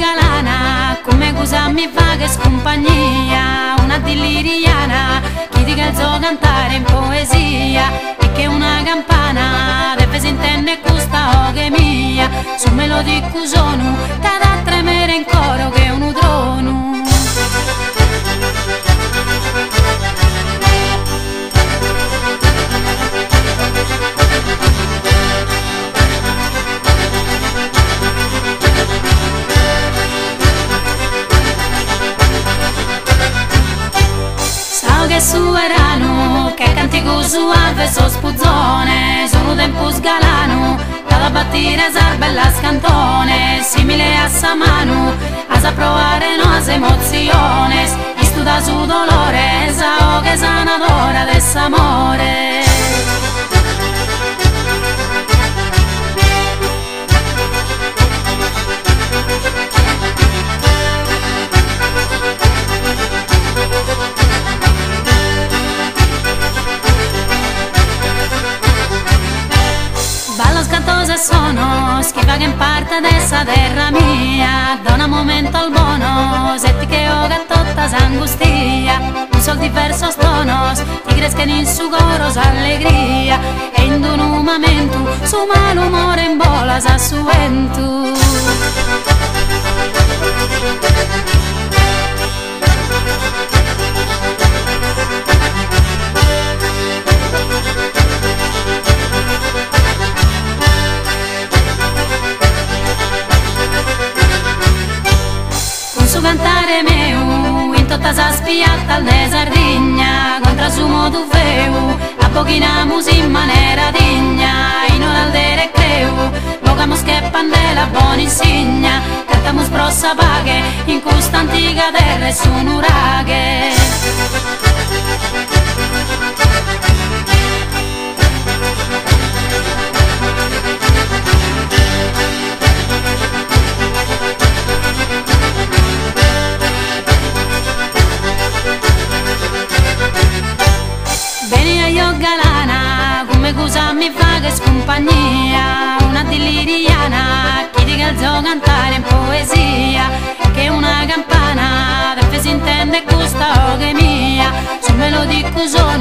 galana, come cosa mi fa che scompagnia, una dilliriana, chi ti calzo cantare in poesia, e che una campana deve si intende questa oghe mia, su melodico sono, te da tremere in coro che un udrono. Che su erano, che cantico suave so spuzzone, sono tempo sgalano, da battire sa bella scantone, simile a sa mano, a sa provare nuove emozioni, istuda su dolore, sa o che sanadora dell'amore. Ballo scantose sono, schifa che in parte dessa terra mia, da un momento al buono, setti che ho gattotta s'angustia, un sol diverso stonos, ti crescono in su coros allegria, e in un momento su malumore in bola s'assuentu. Su cantare meu, in tutta sa spiatta al de Sardegna, contra su modu feu, a pochinamus in maniera digna, in ora al de recreu, vocamus che pandela buona insigna, cantamus prossa paghe, in questa antica terra e su nuraghe. Galana, come cosa mi fa che scompagnia, una dilliriana, chi ti calzo cantare in poesia, che una campana, dove si intende questa oghe mia, su melodico sono.